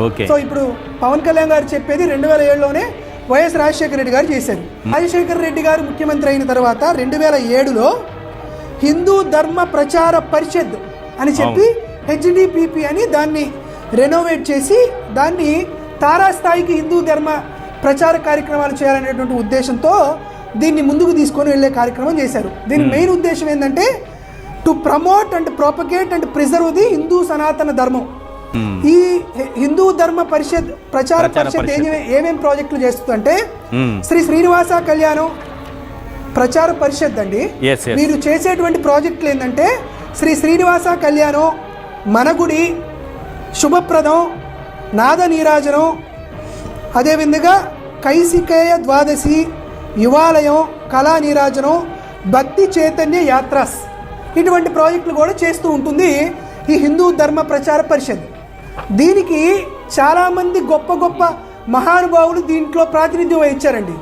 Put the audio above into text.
Okay. So ఇప్పుడు పవన్ కళ్యాణ్ గారు చెప్పేది 2007లోనే వైఎస్ రాజశేఖర రెడ్డి గారు చేశారు. రాజశేఖర రెడ్డి గారు ముఖ్యమంత్రి అయిన తర్వాత 2007లో హిందూ ధర్మ ప్రచార పరిషత్ అని చెప్పి హెచ్డిపిపి అని దాన్ని రెనోవేట్ చేసి దాన్ని తారాస్థాయికి హిందూ ధర్మ ప్రచార కార్యక్రమాలు చేయాలనేటువంటి ఉద్దేశంతో దీన్ని ముందుకు తీసుకొని వెళ్ళే కార్యక్రమం చేశారు. దీని మెయిన్ ఉద్దేశం ఏంటంటే to promote and propagate and preserve the Hindu సనాతన ధర్మం. ఈ హిందూ ధర్మ పరిషత్ ప్రచార పరిషత్ ఏమేం ప్రాజెక్టులు చేస్తుందంటే శ్రీ శ్రీనివాస కళ్యాణం ప్రచార పరిషత్ అండి. మీరు చేసేటువంటి ప్రాజెక్టులు ఏంటంటే శ్రీ శ్రీనివాస కళ్యాణం, మనగుడి, శుభప్రదం, నాద నీరాజనం, అదేవిధంగా కైసికేయ ద్వాదశి, యువాలయం, కళా నీరాజనం, భక్తి చైతన్య యాత్రాస్, ఇటువంటి ప్రాజెక్టులు కూడా చేస్తూ ఉంటుంది ఈ హిందూ ధర్మ ప్రచార పరిషత్. దీనికి చాలామంది గొప్ప గొప్ప మహానుభావులు దీంట్లో ప్రాతినిధ్యం వహించారండి.